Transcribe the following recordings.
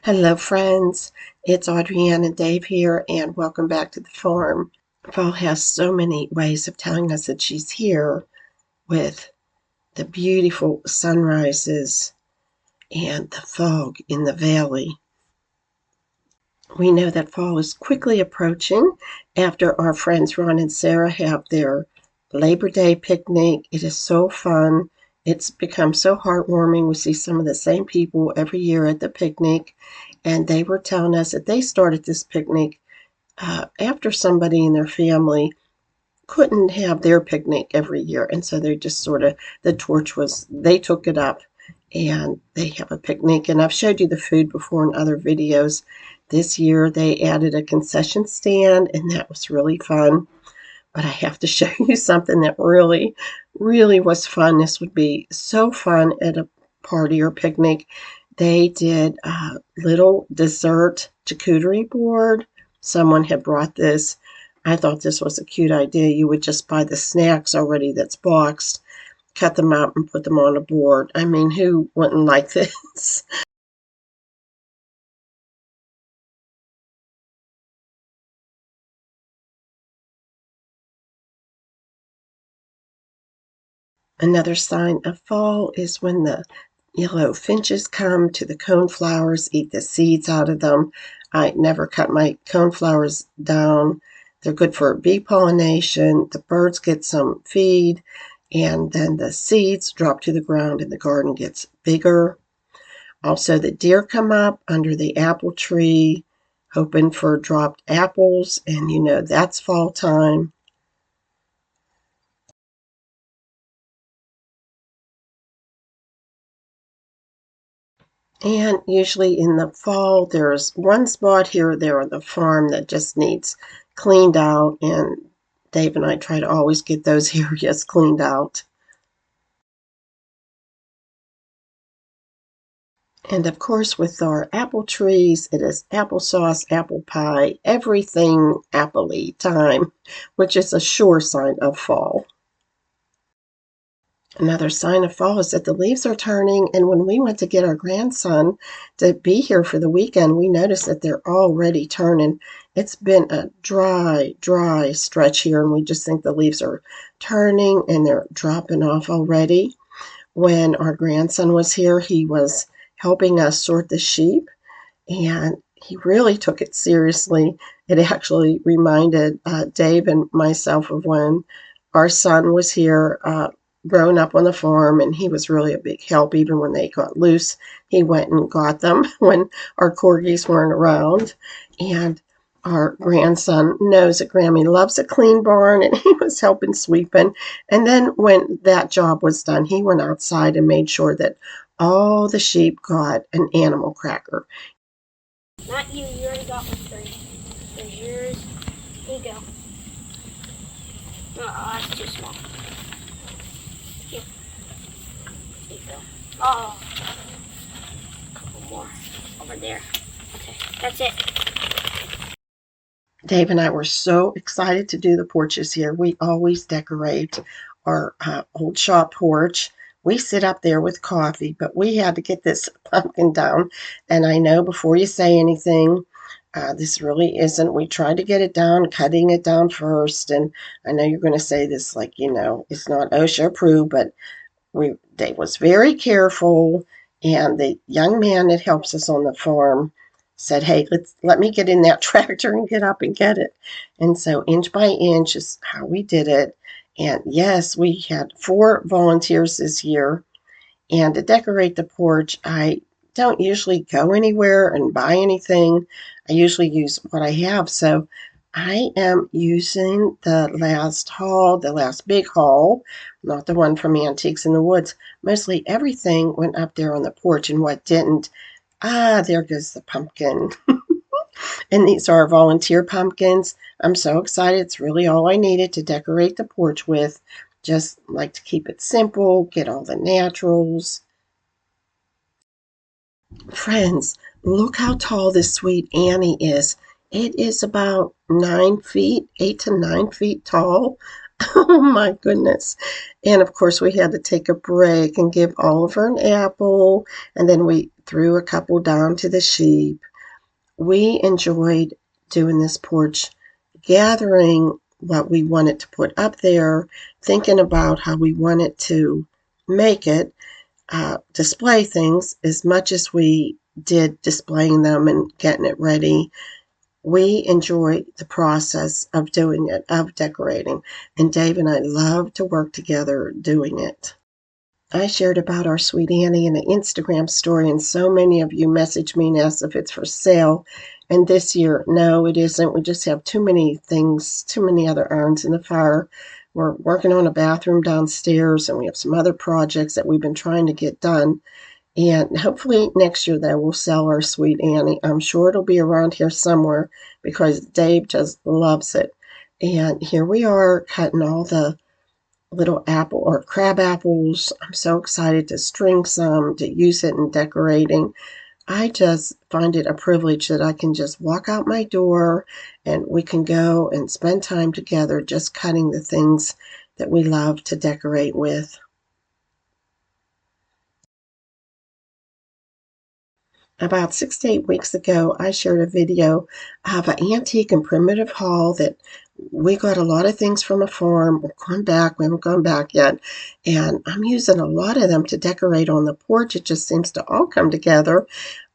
Hello friends, it's Audrienne and Dave here, and welcome back to the farm. Fall has so many ways of telling us that she's here, with the beautiful sunrises and the fog in the valley. We know that fall is quickly approaching after our friends Ron and Sarah have their Labor Day picnic. It is so fun. It's become so heartwarming. We see some of the same people every year at the picnic, and they were telling us that they started this picnic after somebody in their family couldn't have their picnic every year, and so they just sort of, the torch was, they took it up and they have a picnic. And I've showed you the food before in other videos. This year they added a concession stand, and that was really fun. But I have to show you something that really, really was fun. This would be so fun at a party or picnic. They did a little dessert charcuterie board. Someone had brought this. I thought this was a cute idea. You would just buy the snacks already that's boxed, cut them out, and put them on a board. I mean, who wouldn't like this? Another sign of fall is when the yellow finches come to the coneflowers, eat the seeds out of them. I never cut my coneflowers down. They're good for bee pollination. The birds get some feed, and then the seeds drop to the ground and the garden gets bigger. Also, the deer come up under the apple tree, hoping for dropped apples, and you know that's fall time. And usually in the fall, there's one spot here or there on the farm that just needs cleaned out, and Dave and I try to always get those areas cleaned out. And of course, with our apple trees, it is applesauce, apple pie, everything appley time, which is a sure sign of fall. Another sign of fall is that the leaves are turning, and when we went to get our grandson to be here for the weekend, we noticed that they're already turning. It's been a dry, dry stretch here, and we just think the leaves are turning and they're dropping off already. When our grandson was here, he was helping us sort the sheep, and he really took it seriously. It actually reminded Dave and myself of when our son was here, growing up on the farm, and he was really a big help. Even when they got loose, he went and got them when our corgis weren't around. And our grandson knows that Grammy loves a clean barn, and he was helping sweeping. And then when that job was done, he went outside and made sure that all the sheep got an animal cracker. Not you. You already got one free. There's yours. Here you go. Oh, that's too small. Here. Here you go. Oh. A couple more. Over there. Okay. That's it. Dave and I were so excited to do the porches here. We always decorate our old shop porch. We sit up there with coffee, but we had to get this pumpkin down. And I know before you say anything, this really isn't. We tried to get it down, cutting it down first. And I know you're going to say this like, you know, it's not OSHA approved, but Dave was very careful. And the young man that helps us on the farm said, hey, let me get in that tractor and get up and get it. And so inch by inch is how we did it. And yes, we had 4 volunteers this year. And to decorate the porch, I don't usually go anywhere and buy anything. I usually use what I have. So I am using the last haul, the last big haul, not the one from Antiques in the Woods. Mostly everything went up there on the porch, and what didn't, there goes the pumpkin. And these are volunteer pumpkins. I'm so excited. It's really all I needed to decorate the porch with. Just like to keep it simple, get all the naturals. Friends, look how tall this sweet Annie is. It is about 9 feet, 8 to 9 feet tall. Oh my goodness. And of course, we had to take a break and give Oliver an apple. And then we threw a couple down to the sheep. We enjoyed doing this porch, gathering what we wanted to put up there, thinking about how we wanted to make it, display things as much as we did displaying them and getting it ready. We enjoy the process of doing it, of decorating. And Dave and I love to work together doing it. I shared about our sweet Annie in an Instagram story, and so many of you messaged me and asked if it's for sale. And this year, no, it isn't. We just have too many things, too many other irons in the fire. We're working on a bathroom downstairs, and we have some other projects that we've been trying to get done. And hopefully next year, though, we'll sell our sweet Annie. I'm sure it'll be around here somewhere because Dave just loves it. And here we are cutting all the little apple or crab apples. I'm so excited to string some, to use it in decorating. I just find it a privilege that I can just walk out my door and we can go and spend time together just cutting the things that we love to decorate with. About 6 to 8 weeks ago, I shared a video of an antique and primitive haul that we got a lot of things from a farm. We're going back. We haven't gone back yet. And I'm using a lot of them to decorate on the porch. It just seems to all come together.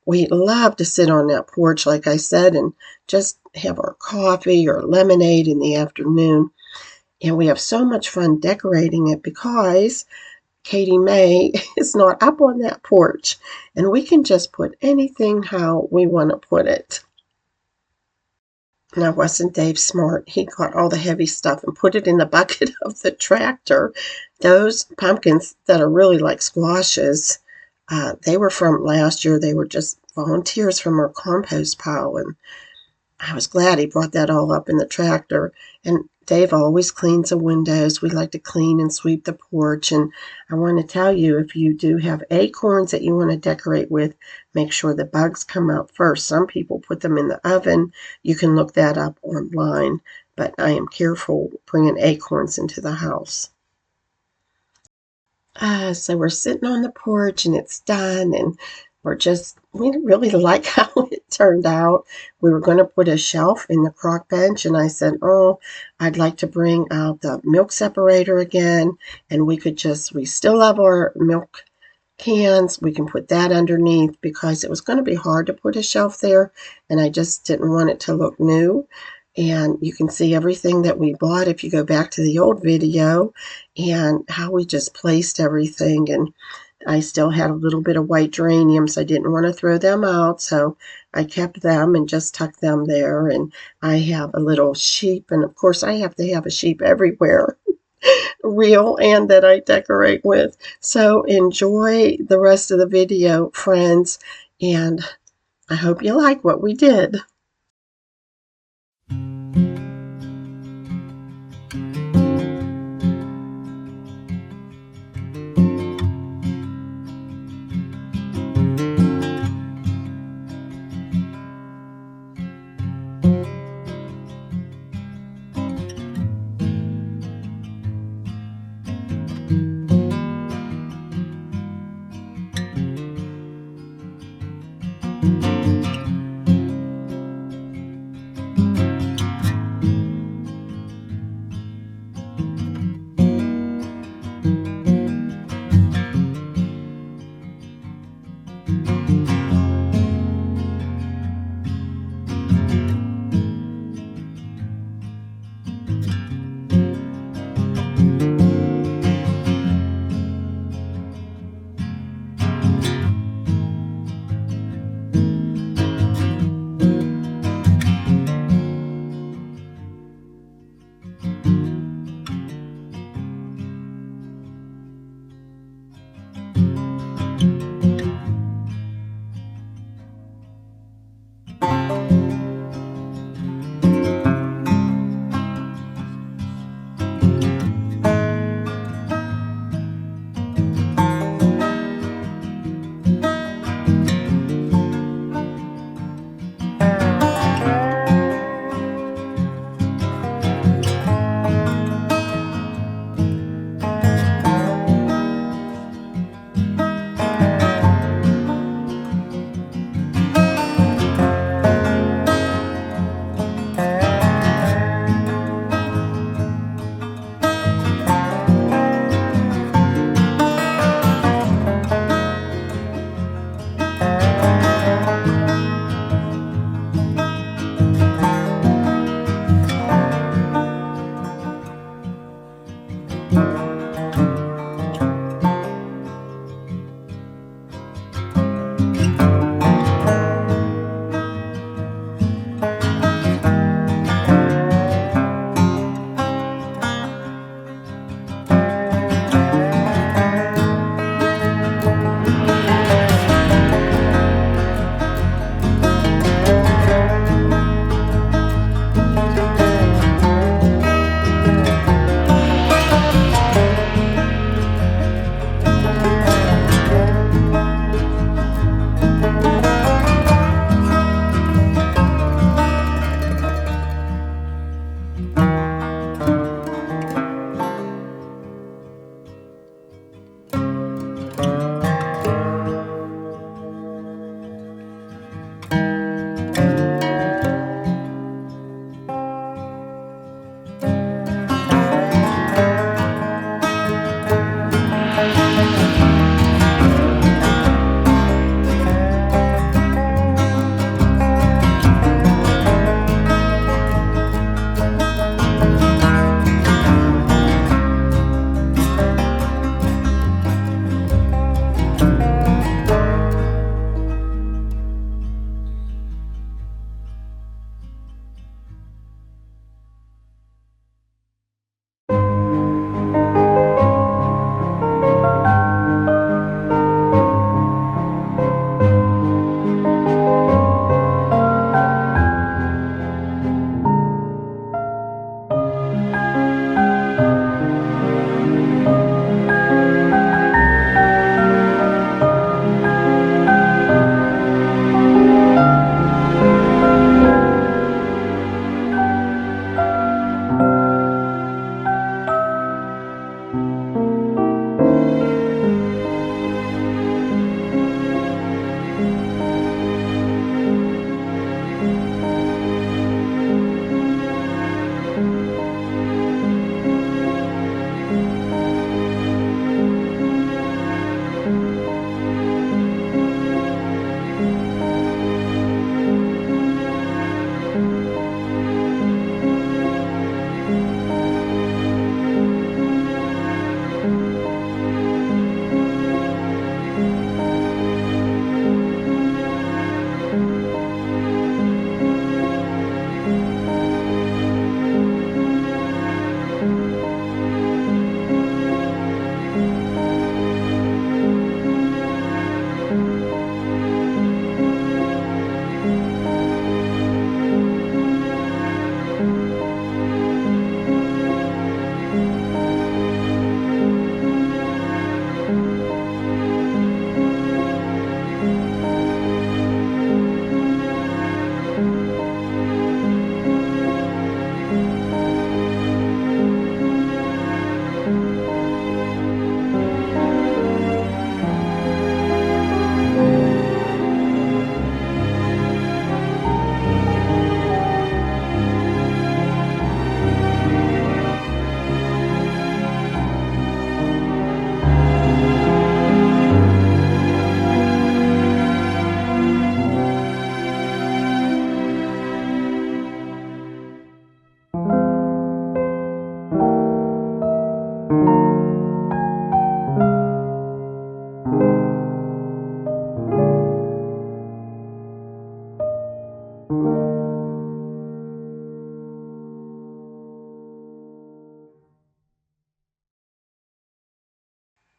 We love to sit on that porch, like I said, and just have our coffee or lemonade in the afternoon. And we have so much fun decorating it because Katie May is not up on that porch, and we can just put anything how we want to put it. Now, wasn't Dave smart? He got all the heavy stuff and put it in the bucket of the tractor. Those pumpkins that are really like squashes, they were from last year. They were just volunteers from our compost pile, and I was glad he brought that all up in the tractor. And Dave always cleans the windows. We like to clean and sweep the porch. And I want to tell you, if you do have acorns that you want to decorate with, make sure the bugs come out first. Some people put them in the oven. You can look that up online. But I am careful bringing acorns into the house. So we're sitting on the porch and it's done, and we really like how it turned out. We were going to put a shelf in the crock bench, and I said, oh, I'd like to bring out the milk separator again, and we still have our milk cans. We can put that underneath because it was going to be hard to put a shelf there, and I just didn't want it to look new. And you can see everything that we bought if you go back to the old video and how we just placed everything. And I still had a little bit of white geraniums. I didn't want to throw them out, so I kept them and just tucked them there. And I have a little sheep, and of course I have to have a sheep everywhere, real and that I decorate with. So enjoy the rest of the video, friends, and I hope you like what we did.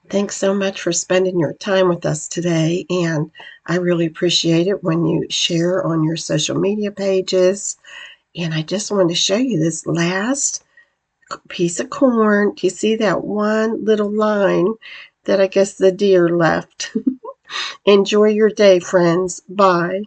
Thanks so much for spending your time with us today. And I really appreciate it when you share on your social media pages. And I just wanted to show you this last piece of corn. Do you see that one little line that I guess the deer left? Enjoy your day, friends. Bye.